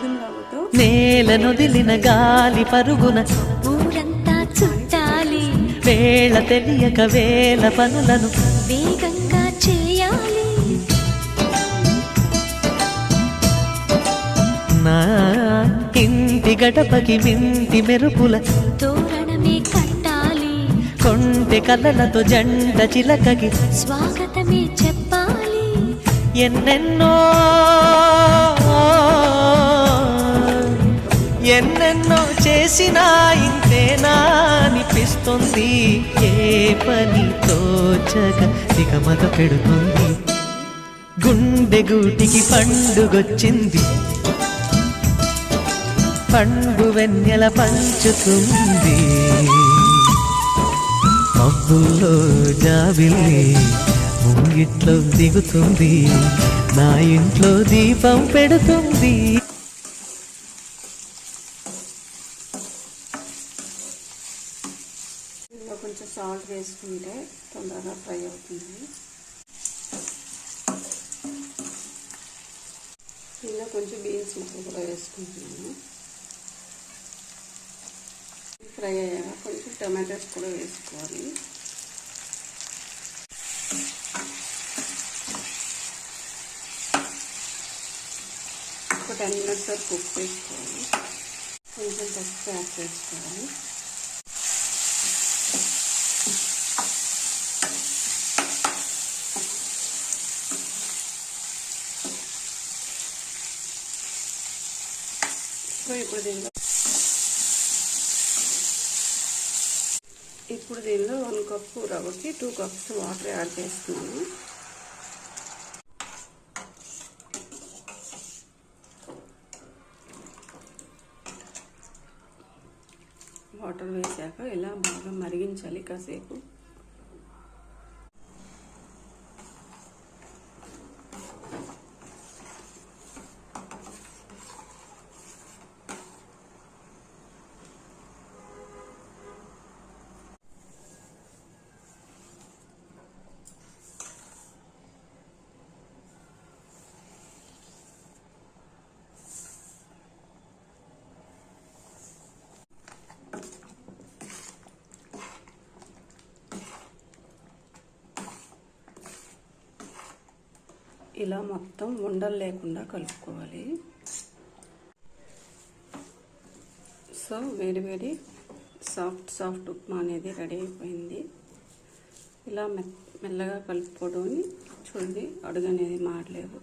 గోధుమలతో నేలనొదిలిన గాలి పరుగున ఊరంతా చుట్టాలి, వేళ తెలియక వేల పనులను వేగంగా చేయాలి. నా ఇంటి గడపకి వింటి మెరుపుల తోరణమే కట్టాలి, కొంటె కలలతో జంట చిలకకి స్వాగతమే చెప్పాలి. ఎన్నెన్నో ఎన్నెన్నో చేసినా ఇంతేనా అనిపిస్తుంది. ఏ పని తోచక దిగమగ పెడుతుంది. గుండె గూటికి పండుగొచ్చింది, పండు వెన్నెల పంచుతుంది. మబ్బుల్లో జాబిల్లి ముంగిట్లో దిగుతుంది, నా ఇంట్లో దీపం పెడుతుంది. ఇందులో కొంచెం సాల్ట్ వేసుకుంటే తొందరగా ఫ్రై అవుతుంది. ఇందులో కొంచెం బీన్స్ ముక్కలు కూడా వేసుకుంటున్నాను. ఫ్రై అయ్యాక కొంచెం టమాటోస్ కూడా వేసుకోవాలి. ఒక 10 minutes వరకు కుక్ చేసుకోవాలి. కొంచెం పసుపు యాడ్ చేసుకోవాలి. సో ఇప్పుడు దీనిలో 1 కప్పు రవ్వకి 2 cups వాటర్ యాడ్ చేస్తున్నాను. వాటర్ వేసాక ఇలా బాగా మరిగించాలి కాసేపు. ఇలా మొత్తం ఉండలు లేకుండా కలుపుకోవాలి. సో వేడి వేడి సాఫ్ట్ ఉప్మా అనేది రెడీ అయిపోయింది. ఇలా మెల్లగా కలుపుకోవడం చూడండి, అడుగు అనేది మాడలేదు.